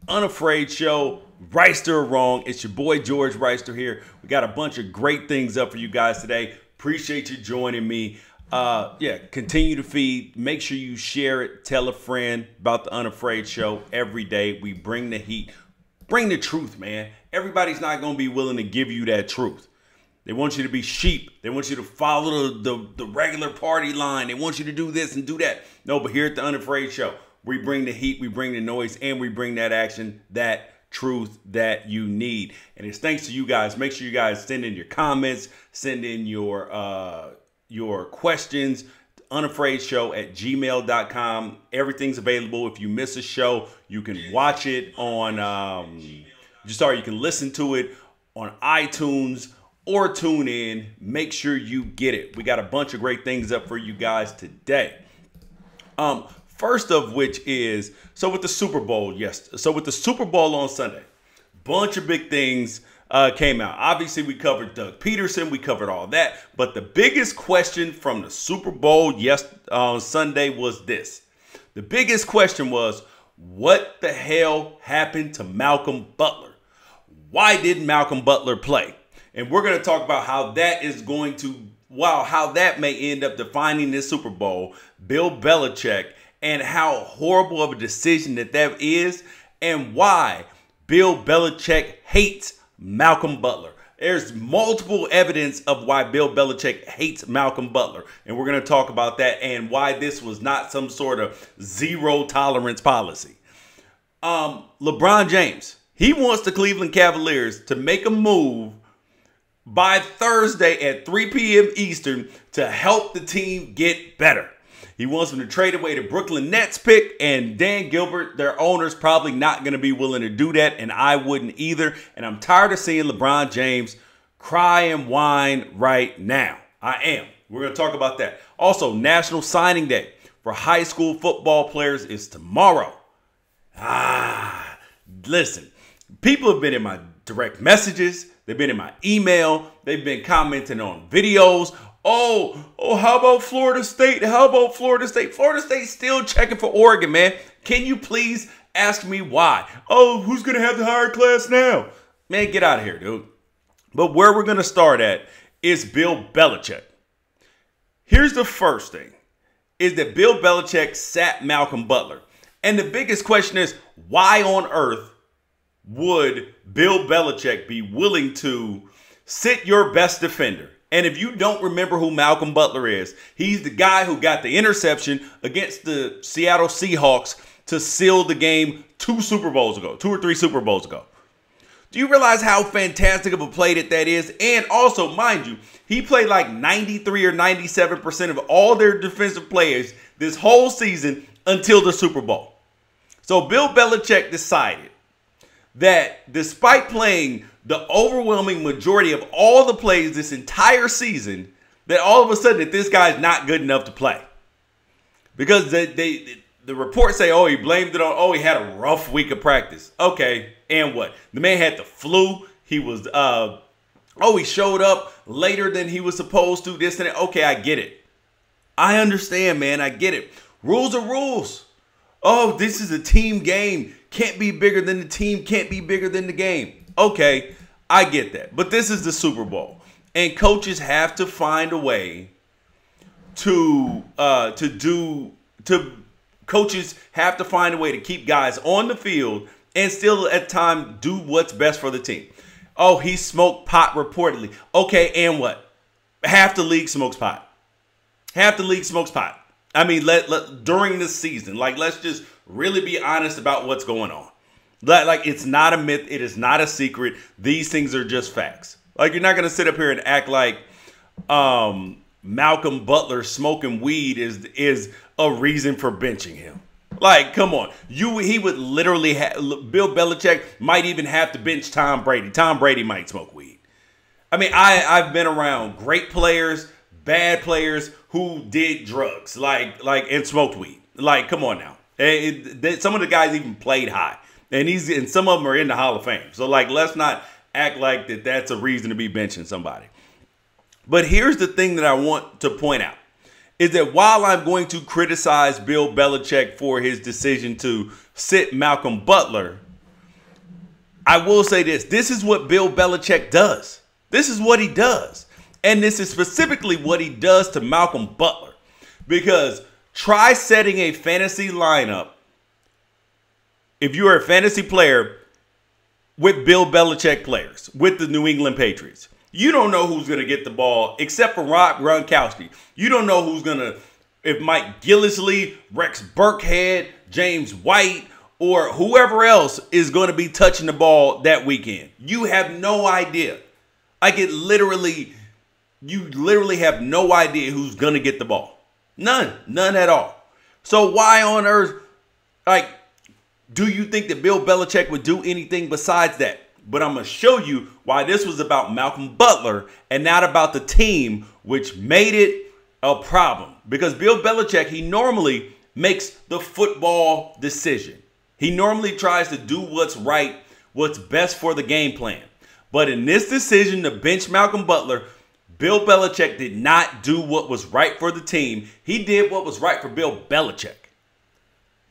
Unafraid Show, Reister or Wrong. It's your boy George Reister here. We got a bunch of great things up for you guys today. Appreciate you joining me. Continue to feed. Make sure you share it. Tell a friend about the Unafraid Show every day. We bring the heat. Bring the truth, man. Everybody's not going to be willing to give you that truth. They want you to be sheep. They want you to follow the regular party line. They want you to do this and do that. No, but here at the Unafraid Show, we bring the heat, we bring the noise, and we bring that action, that truth that you need. And it's thanks to you guys. Make sure you guys send in your comments, send in your questions, unafraidshow@gmail.com. Everything's available. If you miss a show, you can watch it on, you can listen to it on iTunes or tune in. Make sure you get it. We got a bunch of great things up for you guys today. First of which is, with the Super Bowl, with the Super Bowl on Sunday, bunch of big things came out. Obviously, we covered Doug Peterson. We covered all that. But the biggest question from the Super Bowl on Sunday was this. The biggest question was, what the hell happened to Malcom Butler? Why didn't Malcom Butler play? And we're going to talk about how that may end up defining this Super Bowl, Bill Belichick, and how horrible of a decision that is, and why Bill Belichick hates Malcom Butler. There's multiple evidence of why Bill Belichick hates Malcom Butler, and we're going to talk about that and why this was not some sort of zero tolerance policy. LeBron James, he wants the Cleveland Cavaliers to make a move by Thursday at 3 p.m. Eastern to help the team get better. He wants them to trade away the Brooklyn Nets pick, and Dan Gilbert, their owner's probably not going to be willing to do that, and I wouldn't either. And I'm tired of seeing LeBron James cry and whine right now. I am. We're going to talk about that. Also, National Signing Day for high school football players is tomorrow. Listen, people have been in my direct messages. They've been in my email. They've been commenting on videos. Oh, how about Florida State? How about Florida State? Florida State's still checking for Oregon, man. Can you please ask me why? Oh, who's going to have the higher class now? Man, get out of here, dude. But where we're going to start at is Bill Belichick. Here's the first thing, is that Bill Belichick sat Malcom Butler. And the biggest question is, why on earth would Bill Belichick be willing to sit your best defender? And if you don't remember who Malcom Butler is, he's the guy who got the interception against the Seattle Seahawks to seal the game 2 or 3 Super Bowls ago. Do you realize how fantastic of a play that is? And also, mind you, he played like 93 or 97% of all their defensive players this whole season until the Super Bowl. So Bill Belichick decided that despite playing the overwhelming majority of all the plays this entire season, that all of a sudden that this guy's not good enough to play. Because the reports say, he blamed it on, he had a rough week of practice. Okay, and what? The man had the flu. He was, he showed up later than he was supposed to, this and that. Okay, I get it. I understand, man, I get it. Rules are rules. Oh, this is a team game. Can't be bigger than the team, can't be bigger than the game. Okay, I get that. But this is the Super Bowl. And coaches have to find a way coaches have to find a way to keep guys on the field and still at time do what's best for the team. Oh, he smoked pot reportedly. Okay, and what? Half the league smokes pot. Half the league smokes pot. I mean, during this season, let's just really be honest about what's going on. It's not a myth. It is not a secret. These things are just facts. You're not going to sit up here and act like Malcom Butler smoking weed is a reason for benching him. Come on. He would literally Bill Belichick might even have to bench Tom Brady. Tom Brady might smoke weed. I mean, I've been around great players, bad players who did drugs, and smoked weed. Come on now. Some of the guys even played high, and some of them are in the Hall of Fame. So let's not act like that's a reason to be benching somebody. But here's the thing that I want to point out, is that while I'm going to criticize Bill Belichick for his decision to sit Malcom Butler, I will say this. This is what Bill Belichick does. This is what he does. And this is specifically what he does to Malcom Butler. Because try setting a fantasy lineup, if you're a fantasy player, with Bill Belichick players, with the New England Patriots. You don't know who's going to get the ball except for Rob Gronkowski. You don't know who's going to, if Mike Gillislee, Rex Burkhead, James White, or whoever else is going to be touching the ball that weekend. You have no idea. Like you literally have no idea who's going to get the ball. None at all. So why on earth, like, do you think that Bill Belichick would do anything besides that? But I'm going to show you why this was about Malcom Butler and not about the team, which made it a problem. Because Bill Belichick, he normally makes the football decision. He normally tries to do what's right, what's best for the game plan. But in this decision to bench Malcom Butler, Bill Belichick did not do what was right for the team. He did what was right for Bill Belichick.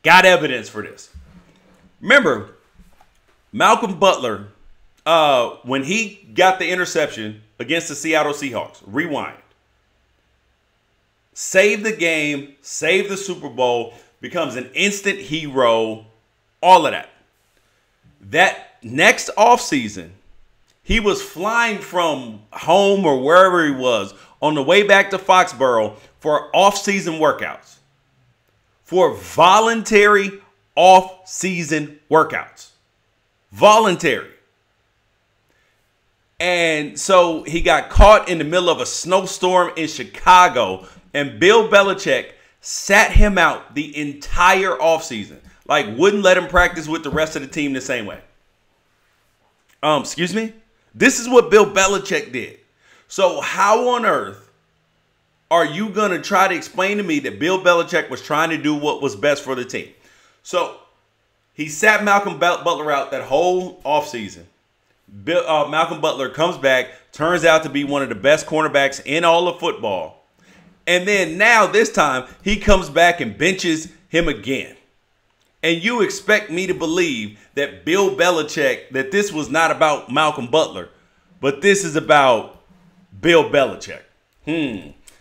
Got evidence for this. Remember, Malcom Butler, when he got the interception against the Seattle Seahawks, rewind, saved the game, saved the Super Bowl, becomes an instant hero, all of that. That next offseason, he was flying from home or wherever he was on the way back to Foxborough for off-season workouts, for voluntary off-season workouts. Voluntary. And so he got caught in the middle of a snowstorm in Chicago, and Bill Belichick sat him out the entire offseason. Like, wouldn't let him practice with the rest of the team the same way. Excuse me? This is what Bill Belichick did. So how on earth are you going to try to explain to me that Bill Belichick was trying to do what was best for the team? So he sat Malcom Butler out that whole offseason. Malcom Butler comes back, turns out to be one of the best cornerbacks in all of football. And then now this time he comes back and benches him again. And you expect me to believe that Bill Belichick, that this was not about Malcom Butler, but this is about Bill Belichick.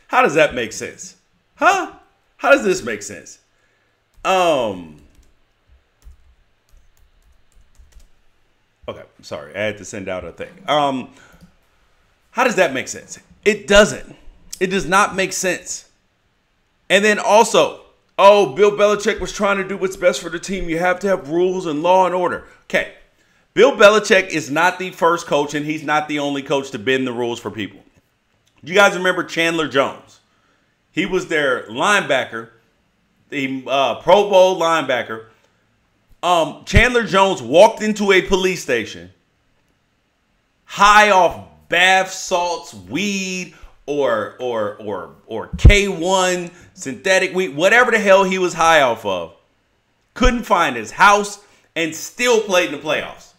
How does that make sense? Huh? How does this make sense? Okay, sorry. I had to send out a thing. How does that make sense? It doesn't. It does not make sense. And then also, oh, Bill Belichick was trying to do what's best for the team. You have to have rules and law and order. Okay. Bill Belichick is not the first coach, and he's not the only coach to bend the rules for people. You guys remember Chandler Jones? He was their linebacker, the Pro Bowl linebacker. Chandler Jones walked into a police station high off bath salts, weed, or K1, synthetic weed, whatever the hell he was high off of. Couldn't find his house and still played in the playoffs.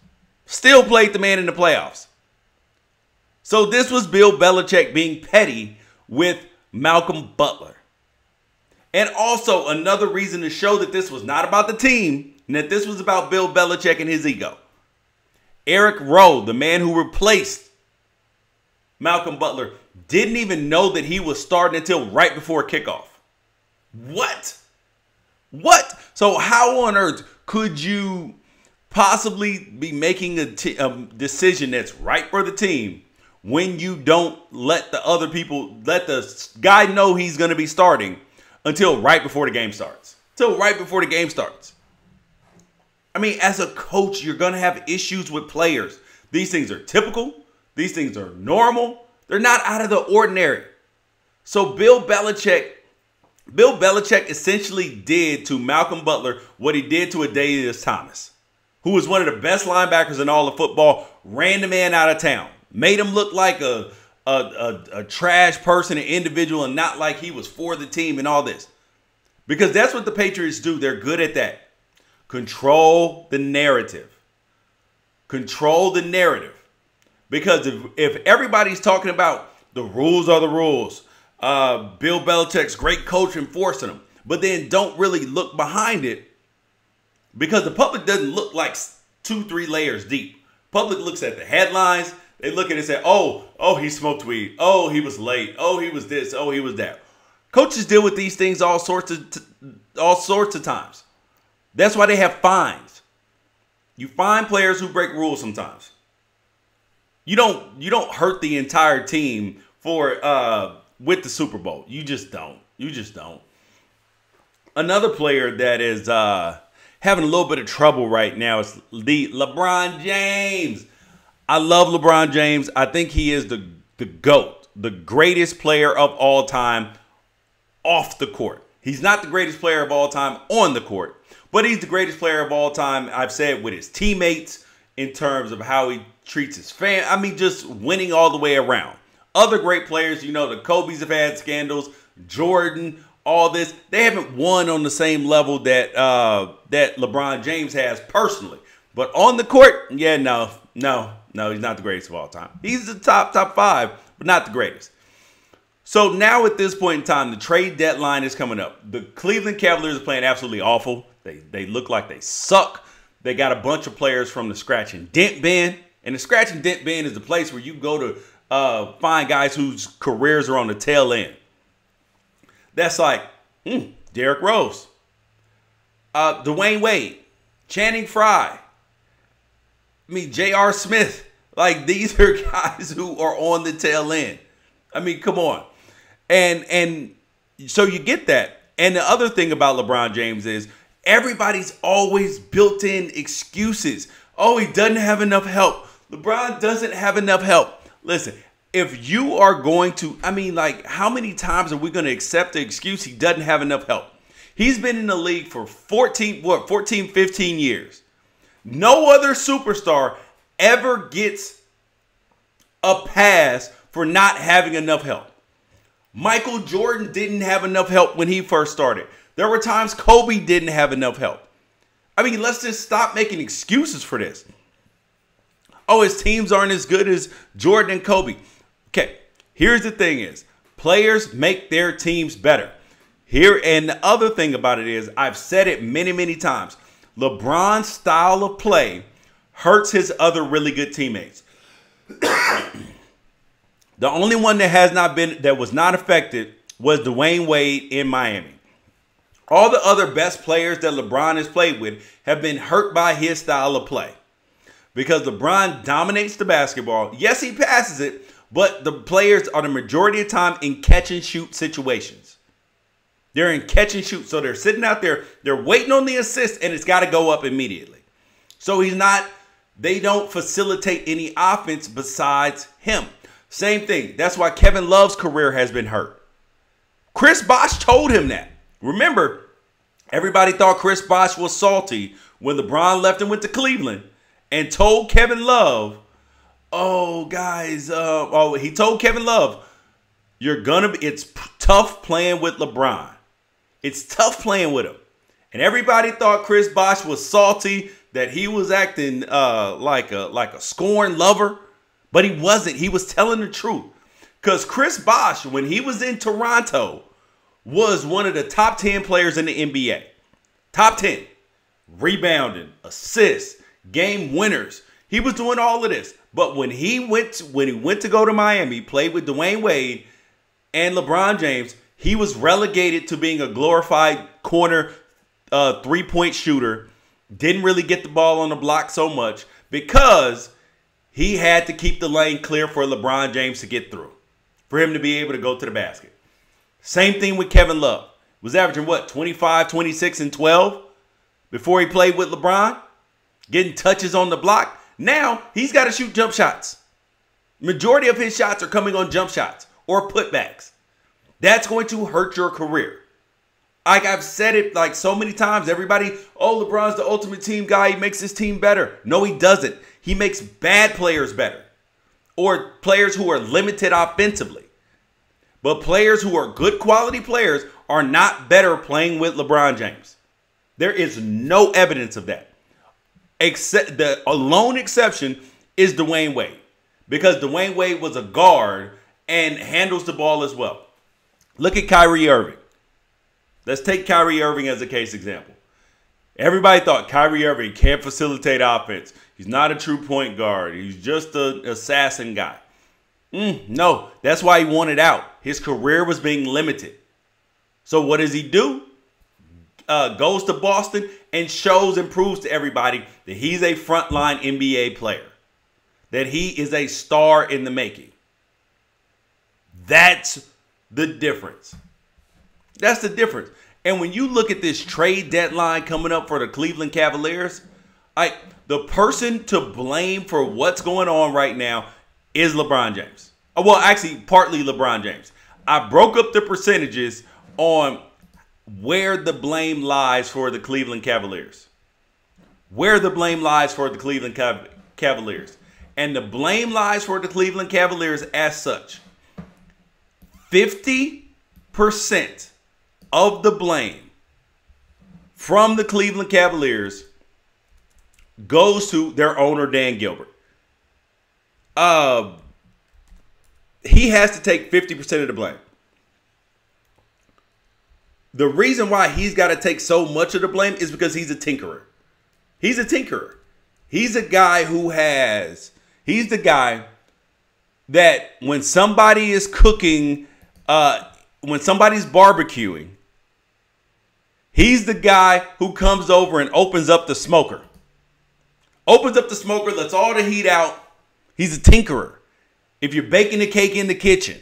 Still played the man in the playoffs. So this was Bill Belichick being petty with Malcom Butler. And also another reason to show that this was not about the team and that this was about Bill Belichick and his ego. Eric Rowe, the man who replaced Malcom Butler, didn't even know that he was starting until right before kickoff. What? What? So how on earth could you possibly be making a decision that's right for the team when you don't let the other people, let the guy know he's going to be starting until right before the game starts? Until right before the game starts. I mean, as a coach, you're going to have issues with players. These things are typical. These things are normal. They're not out of the ordinary. So Bill Belichick essentially did to Malcom Butler what he did to Adalius Thomas, who was one of the best linebackers in all of football, ran the man out of town, made him look like a trash person, an individual, and not like he was for the team and all this. Because that's what the Patriots do. They're good at that. Control the narrative. Control the narrative. Because if everybody's talking about the rules are the rules, Bill Belichick's great coach enforcing them, but then don't really look behind it, because the public doesn't look like 2-3 layers deep. Public looks at the headlines. They look at it and say, oh, he smoked weed. Oh, he was late. Oh, he was this. Oh, he was that. Coaches deal with these things all sorts of times. That's why they have fines. You fine players who break rules sometimes. You don't hurt the entire team for with the Super Bowl. You just don't. You just don't. Another player that is having a little bit of trouble right now is the LeBron James. I love LeBron James. I think he is the GOAT, the greatest player of all time off the court. He's not the greatest player of all time on the court, but he's the greatest player of all time, I've said, with his teammates, in terms of how he treats his fan. I mean, just winning all the way around. Other great players, you know, the Kobe's have had scandals, Jordan, all this. They haven't won on the same level that that LeBron James has personally. But on the court, yeah, no, he's not the greatest of all time. He's the top 5, but not the greatest. So now at this point in time, the trade deadline is coming up. The Cleveland Cavaliers are playing absolutely awful. They look like they suck. They got a bunch of players from the scratch and dent bin. And the scratch and dent bin is the place where you go to find guys whose careers are on the tail end. That's like Derrick Rose, Dwayne Wade, Channing Frye. I mean, J.R. Smith. Like, these are guys who are on the tail end. I mean, come on. And so you get that. And the other thing about LeBron James is everybody's always built in excuses. Oh, he doesn't have enough help. LeBron doesn't have 14 help. Listen, if you are going to, I mean, like, how many times are we going to accept the excuse he doesn't have enough help? He's been in the league for 15 years. No other superstar ever gets a pass for not having enough help. Michael Jordan didn't have enough help when he first started. There were times Kobe didn't have enough help. I mean, let's just stop making excuses for this. Oh, his teams aren't as good as Jordan and Kobe. Okay, here's the thing is, players make their teams better. And the other thing about it is, I've said it many, many times, LeBron's style of play hurts his other really good teammates. The only one that was not affected was Dwayne Wade in Miami. All the other best players that LeBron has played with have been hurt by his style of play. Because LeBron dominates the basketball. Yes, he passes it, but the players are the majority of the time in catch and shoot situations. They're in catch and shoot. So they're sitting out there, they're waiting on the assist, and it's got to go up immediately. So they don't facilitate any offense besides him. Same thing. That's why Kevin Love's career has been hurt. Chris Bosh told him that. Remember, everybody thought Chris Bosh was salty when LeBron left and went to Cleveland and told Kevin Love, oh, guys, he told Kevin Love, it's tough playing with LeBron. It's tough playing with him. And everybody thought Chris Bosh was salty, that he was acting like a scorned lover. But he wasn't. He was telling the truth. Because Chris Bosh, when he was in Toronto, was one of the top 10 players in the NBA. Top 10. Rebounding, assists, game winners. He was doing all of this. But when he went to go to Miami, played with Dwayne Wade and LeBron James, he was relegated to being a glorified corner three-point shooter. Didn't really get the ball on the block so much because he had to keep the lane clear for LeBron James to get through, for him to be able to go to the basket. Same thing with Kevin Love. Was averaging, 25, 26, and 12 before he played with LeBron? Getting touches on the block. Now, he's got to shoot jump shots. Majority of his shots are coming on jump shots or putbacks. That's going to hurt your career. Like I've said it like so many times, everybody, oh, LeBron's the ultimate team guy. He makes his team better. No, he doesn't. He makes bad players better, or players who are limited offensively. But players who are good quality players are not better playing with LeBron James. There is no evidence of that. Except the lone exception is Dwayne Wade, because Dwayne Wade was a guard and handles the ball as well. Look at Kyrie Irving. Let's take Kyrie Irving as a case example. Everybody thought Kyrie Irving can't facilitate offense. He's not a true point guard. He's just an assassin guy. No, that's why he wanted out. His career was being limited. So what does he do? Goes to Boston and shows and proves to everybody that he's a frontline NBA player. That he is a star in the making. That's the difference. That's the difference. And when you look at this trade deadline coming up for the Cleveland Cavaliers, the person to blame for what's going on right now is LeBron James. Well, actually, partly LeBron James. I broke up the percentages on where the blame lies for the Cleveland Cavaliers. Where the blame lies for the Cleveland Cavaliers. And the blame lies for the Cleveland Cavaliers as such. 50% of the blame from the Cleveland Cavaliers goes to their owner, Dan Gilbert. He has to take 50% of the blame. The reason why he's got to take so much of the blame is because he's a tinkerer. He's a tinkerer. He's a guy he's the guy that when somebody is cooking, when somebody's barbecuing, he's the guy who comes over and opens up the smoker. Opens up the smoker, lets all the heat out. He's a tinkerer. If you're baking the cake in the kitchen,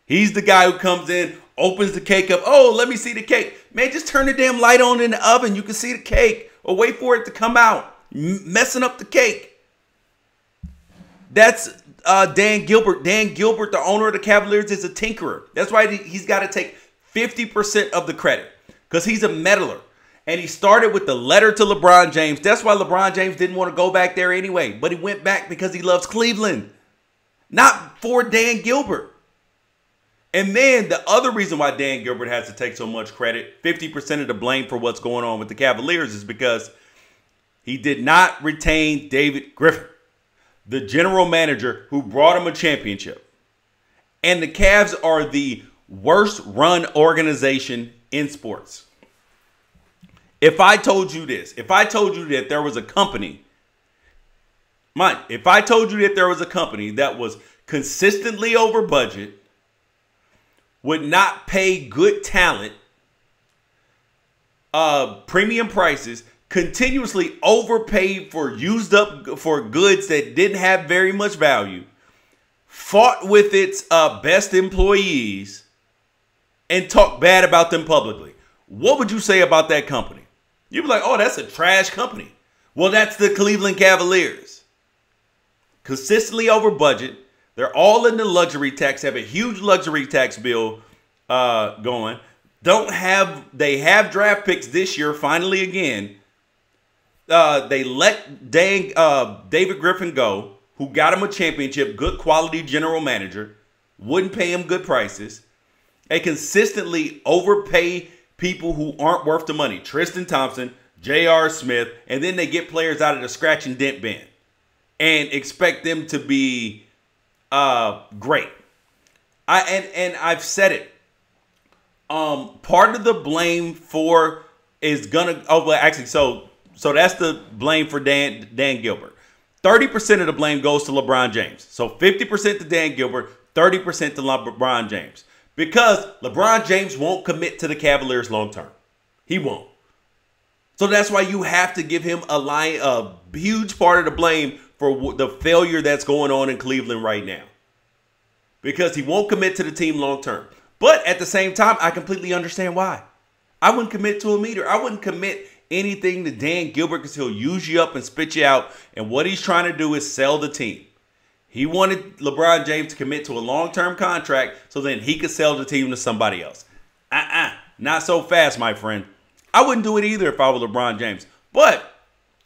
he's the guy who comes in, opens the cake up. Oh, let me see the cake. Man, just turn the damn light on in the oven. You can see the cake. Or wait for it to come out. Messing up the cake. That's Dan Gilbert. Dan Gilbert, the owner of the Cavaliers, is a tinkerer. That's why he's got to take 50% of the credit. Because he's a meddler. And he started with the letter to LeBron James. That's why LeBron James didn't want to go back there anyway. But he went back because he loves Cleveland. Not for Dan Gilbert. And then the other reason why Dan Gilbert has to take so much credit, 50% of the blame for what's going on with the Cavaliers, is because he did not retain David Griffin, the general manager who brought him a championship. And the Cavs are the worst run organization in sports. If I told you this, if I told you that there was a company, if I told you that there was a company that was consistently over budget, would not pay good talent, premium prices, continuously overpaid for goods that didn't have very much value, fought with its best employees, and talked bad about them publicly, what would you say about that company? You'd be like, oh, that's a trash company. Well, that's the Cleveland Cavaliers. Consistently over budget. They're all in the luxury tax, have a huge luxury tax bill going. They have draft picks this year, finally again. They let David Griffin go, who got him a championship, good quality general manager, wouldn't pay him good prices. They consistently overpay people who aren't worth the money. Tristan Thompson, J.R. Smith, and then they get players out of the scratch and dent bin and expect them to be great. I've said it. Part of the blame for is gonna so that's the blame for Dan Gilbert. 30% of the blame goes to LeBron James. So 50% to Dan Gilbert, 30% to LeBron James. Because LeBron James won't commit to the Cavaliers long term. He won't. So that's why you have to give him a huge part of the blame for the failure that's going on in Cleveland right now. Because he won't commit to the team long term. But at the same time, I completely understand why. I wouldn't commit to him either. I wouldn't commit anything to Dan Gilbert because he'll use you up and spit you out. And what he's trying to do is sell the team. He wanted LeBron James to commit to a long-term contract so then he could sell the team to somebody else. Not so fast, my friend. I wouldn't do it either if I were LeBron James. But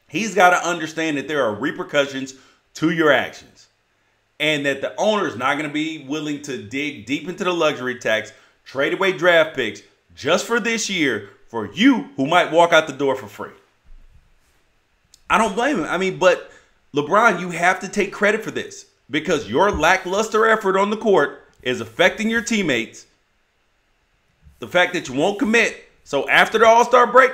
he's got to understand that there are repercussions to your actions. And that the owner is not going to be willing to dig deep into the luxury tax, trade away draft picks just for this year for you who might walk out the door for free. I don't blame him. But LeBron, you have to take credit for this because your lackluster effort on the court is affecting your teammates. The fact that you won't commit. So after the All-Star break,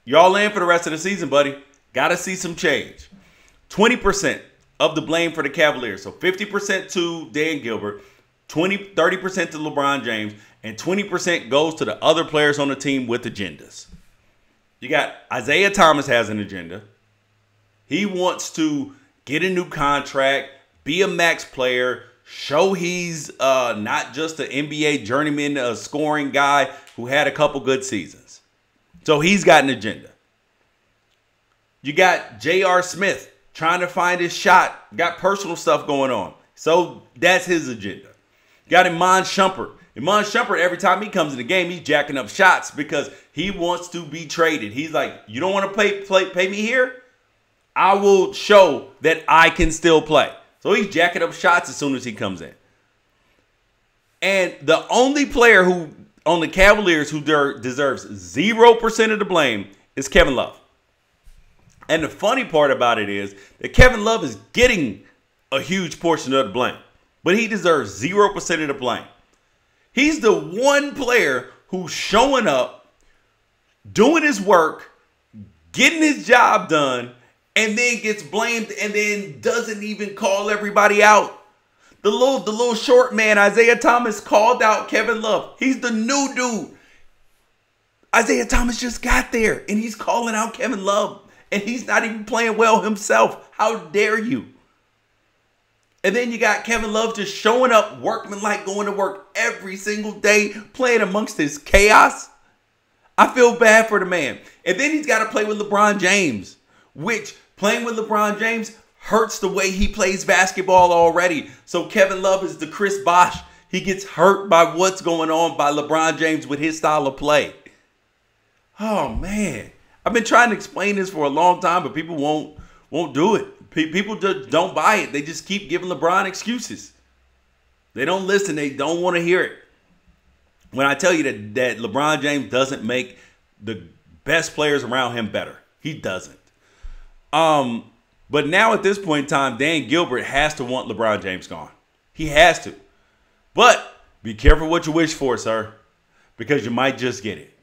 Y'all in for the rest of the season, buddy. Got to see some change. 20% of the blame for the Cavaliers. So 50% to Dan Gilbert, 30% to LeBron James, and 20% goes to the other players on the team with agendas. You got Isaiah Thomas has an agenda. He wants to get a new contract, be a max player, show he's not just an NBA journeyman scoring guy who had a couple good seasons. So he's got an agenda. You got J.R. Smith trying to find his shot, got personal stuff going on. So that's his agenda. You got Iman Shumpert. Iman Shumpert, every time he comes in the game, he's jacking up shots because he wants to be traded. He's like, you don't want to pay me here? I will show that I can still play. So he's jacking up shots as soon as he comes in. And the only player who on the Cavaliers who deserves 0% of the blame is Kevin Love. And the funny part about it is that Kevin Love is getting a huge portion of the blame, but he deserves 0% of the blame. He's the one player who's showing up, doing his work, getting his job done, and then gets blamed and then doesn't even call everybody out. The little short man, Isaiah Thomas, called out Kevin Love. He's the new dude. Isaiah Thomas just got there, and he's calling out Kevin Love. And he's not even playing well himself. How dare you? And then you got Kevin Love just showing up, workmanlike, going to work every single day, playing amongst his chaos. I feel bad for the man. And then he's got to play with LeBron James, which playing with LeBron James hurts the way he plays basketball already. So Kevin Love is the Chris Bosh. He gets hurt by what's going on by LeBron James with his style of play. Oh, man. I've been trying to explain this for a long time, but people won't do it. People just don't buy it. They just keep giving LeBron excuses. They don't listen. They don't want to hear it. When I tell you that LeBron James doesn't make the best players around him better. He doesn't. But now at this point in time, Dan Gilbert has to want LeBron James gone. He has to. But be careful what you wish for, sir, because you might just get it.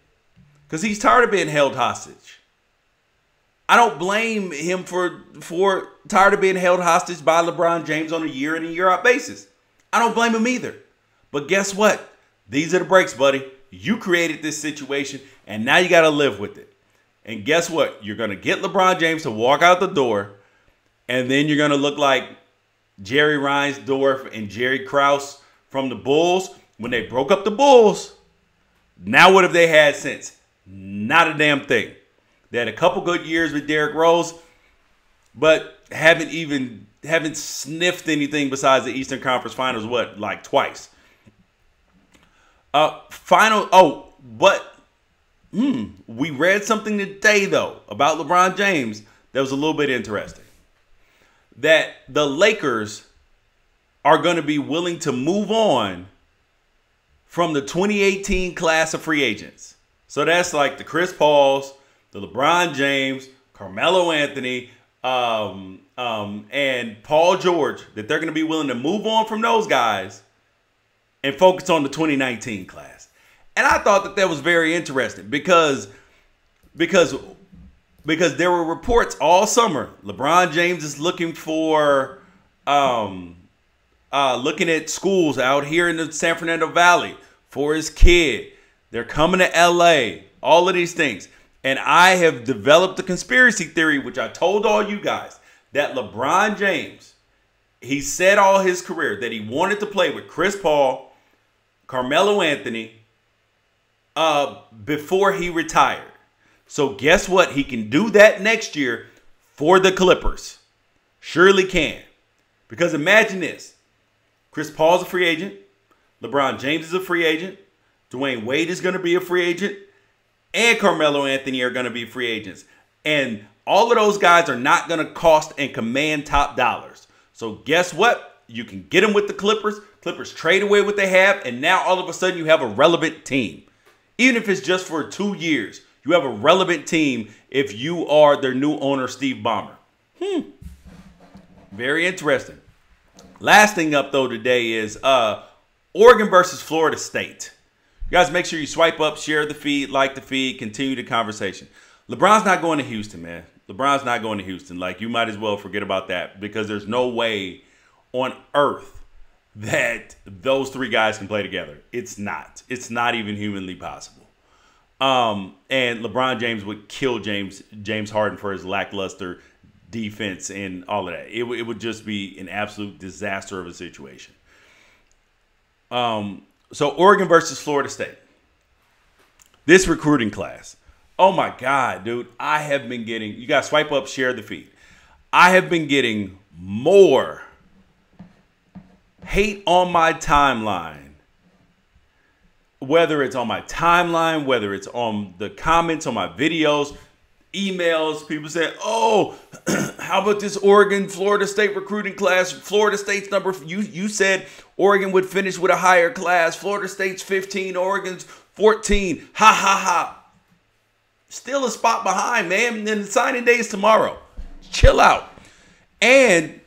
Because he's tired of being held hostage. I don't blame him for tired of being held hostage by LeBron James on a year in and year out basis. I don't blame him either. But guess what? These are the breaks, buddy. You created this situation, and now you got to live with it. And guess what? You're going to get LeBron James to walk out the door, and then you're going to look like Jerry Reinsdorf and Jerry Krause from the Bulls when they broke up the Bulls. Now what have they had since? Not a damn thing. They had a couple good years with Derrick Rose, but haven't sniffed anything besides the Eastern Conference Finals, like twice. We read something today, though, about LeBron James that was a little bit interesting. That the Lakers are going to be willing to move on from the 2018 class of free agents. So that's like the Chris Pauls, the LeBron James, Carmelo Anthony, and Paul George, that they're going to be willing to move on from those guys and focus on the 2019 class. And I thought that was very interesting because there were reports all summer. LeBron James is looking for looking at schools out here in the San Fernando Valley for his kid. They're coming to LA, all of these things. And I have developed a conspiracy theory, which I told all you guys, that LeBron James, he said all his career that he wanted to play with Chris Paul, Carmelo Anthony, before he retired. So guess what? He can do that next year for the Clippers. Surely can. Because imagine this. Chris Paul's a free agent. LeBron James is a free agent. Dwayne Wade is going to be a free agent. And Carmelo Anthony are going to be free agents. And all of those guys are not going to cost and command top dollars. So guess what? You can get them with the Clippers. Clippers trade away what they have. And now all of a sudden you have a relevant team. Even if it's just for 2 years, you have a relevant team if you are their new owner, Steve Ballmer. Very interesting. Last thing up, though, today is Oregon versus Florida State. You guys make sure you swipe up, share the feed, like the feed, continue the conversation. LeBron's not going to Houston, man. LeBron's not going to Houston. Like, you might as well forget about that because there's no way on earth that those three guys can play together. It's not. It's not even humanly possible. And LeBron James would kill James Harden for his lackluster defense and all of that. It would just be an absolute disaster of a situation. So Oregon versus Florida State. This recruiting class. Oh my God, dude. I have been getting, you guys swipe up, share the feed. I have been getting more hate on my timeline. Whether it's on my timeline, whether it's on the comments on my videos, emails, people say, oh, how about this Oregon Florida State recruiting class? Florida State's number, you said Oregon would finish with a higher class. Florida State's 15, Oregon's 14. Ha ha ha. Still a spot behind, man. And then the signing day is tomorrow. Chill out. And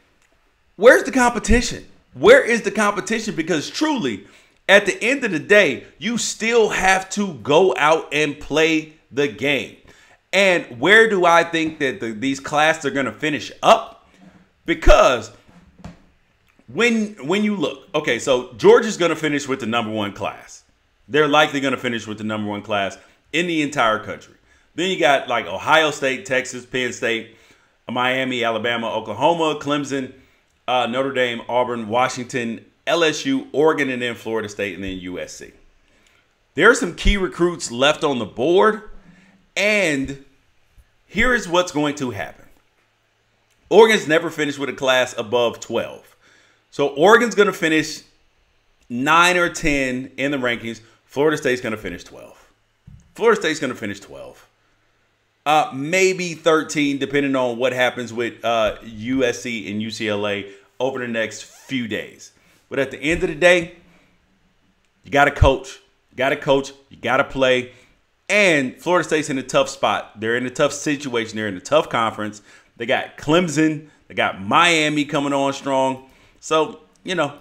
where's the competition? Where is the competition? Because truly, at the end of the day, you still have to go out and play the game. And where do I think that these classes are going to finish up? Because when you look, okay, so Georgia's going to finish with the #1 class. They're likely going to finish with the #1 class in the entire country. Then you got like Ohio State, Texas, Penn State, Miami, Alabama, Oklahoma, Clemson, Notre Dame, Auburn, Washington, LSU, Oregon, and then Florida State, and then USC. There are some key recruits left on the board, and here is what's going to happen. Oregon's never finished with a class above 12. So Oregon's going to finish 9 or 10 in the rankings. Florida State's going to finish 12. Florida State's going to finish 12. Maybe 13, depending on what happens with USC and UCLA over the next few days. But at the end of the day, you got to coach. You got to coach. You got to play. And Florida State's in a tough spot. They're in a tough situation. They're in a tough conference. They got Clemson. They got Miami coming on strong. So, you know,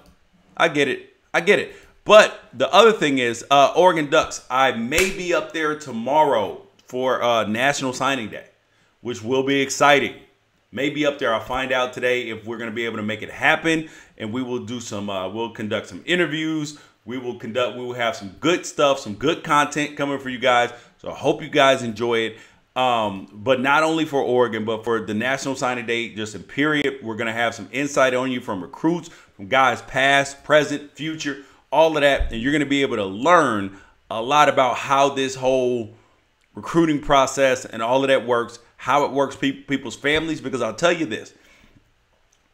I get it. I get it. But the other thing is Oregon Ducks. I may be up there tomorrow for National Signing Day, which will be exciting. Maybe up there. I'll find out today if we're going to be able to make it happen. And we will do some, we'll conduct some interviews. We will have some good stuff, some good content coming for you guys. So I hope you guys enjoy it. But not only for Oregon, but for the National Signing Day, just in period. We're going to have some insight on you from recruits, from guys past, present, future, all of that. And you're going to be able to learn a lot about how this whole recruiting process and all of that works, how it works people's families. Because I'll tell you this.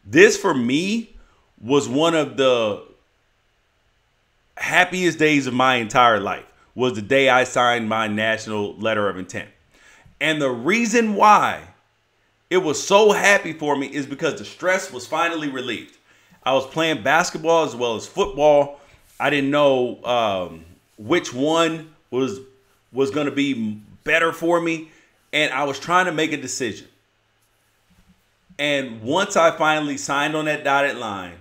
This, for me, was one of the happiest days of my entire life. Was the day I signed my national letter of intent. And the reason why it was so happy for me is because the stress was finally relieved. I was playing basketball as well as football. I didn't know which one was going to be better for me. And I was trying to make a decision. And once I finally signed on that dotted line,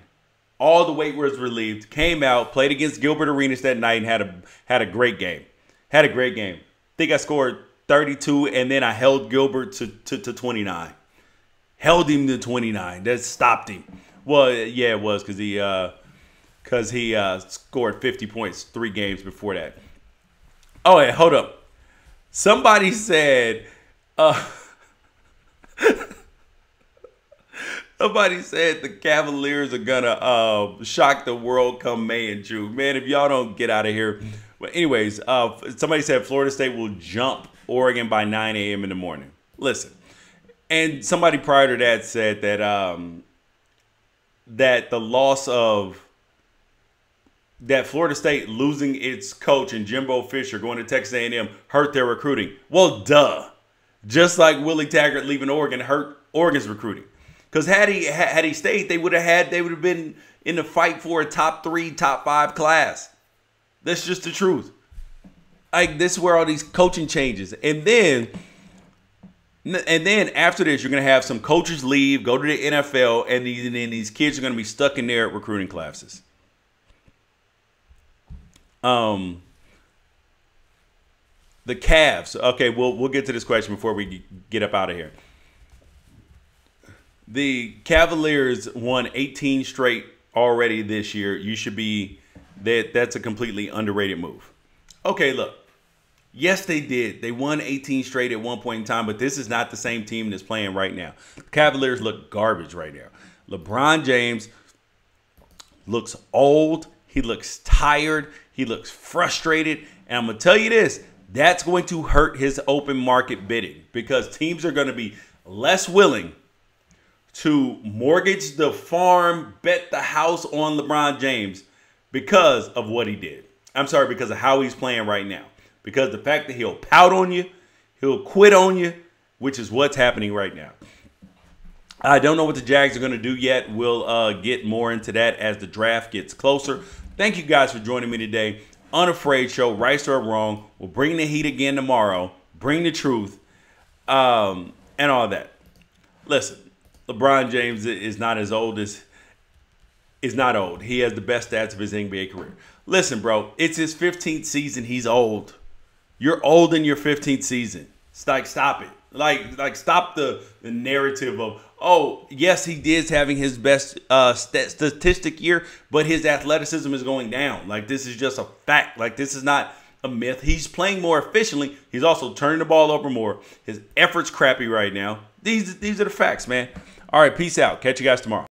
all the weight was relieved, came out, played against Gilbert Arenas that night, and had a great game. Had a great game. I think I scored 32, and then I held Gilbert to 29. Held him to 29. That stopped him. Well, yeah, it was because he scored 50 points 3 games before that. Oh, yeah, hold up. Somebody said, somebody said the Cavaliers are gonna shock the world come May and June. Man, if y'all don't get out of here. But anyways, somebody said Florida State will jump Oregon by 9 a.m. in the morning. Listen, and somebody prior to that said that that the loss of that Florida State losing its coach and Jimbo Fisher going to Texas A&M hurt their recruiting. Well, duh. Just like Willie Taggart leaving Oregon hurt Oregon's recruiting. Because had he stayed, they would have been in the fight for a top 3, top 5 class. That's just the truth. Like, this is where all these coaching changes. And then after this, you're going to have some coaches leave, go to the NFL, and then these kids are going to be stuck in their recruiting classes. The Cavs. Okay, we'll get to this question before we get up out of here. The Cavaliers won 18 straight already this year. You should be that's a completely underrated move. Okay, look. Yes, they did. They won 18 straight at one point in time, but this is not the same team that's playing right now. The Cavaliers look garbage right now. LeBron James looks old. He looks tired. He looks frustrated. And I'm going to tell you this, that's going to hurt his open market bidding because teams are going to be less willing to mortgage the farm, bet the house on LeBron James because of what he did. I'm sorry, because of how he's playing right now. Because the fact that he'll pout on you, he'll quit on you, which is what's happening right now. I don't know what the Jags are going to do yet. We'll get more into that as the draft gets closer. Thank you guys for joining me today. Unafraid Show, right or wrong. We'll bring the heat again tomorrow. Bring the truth and all that. Listen, LeBron James is not as old as is not old. He has the best stats of his NBA career. Listen, bro, it's his 15th season. He's old. You're old in your 15th season. It's like, stop it. Like stop the narrative of, oh, yes, he is having his best statistic year, but his athleticism is going down. Like, this is just a fact. Like, this is not a myth. He's playing more efficiently. He's also turning the ball over more. His effort's crappy right now. These are the facts, man. All right, peace out. Catch you guys tomorrow.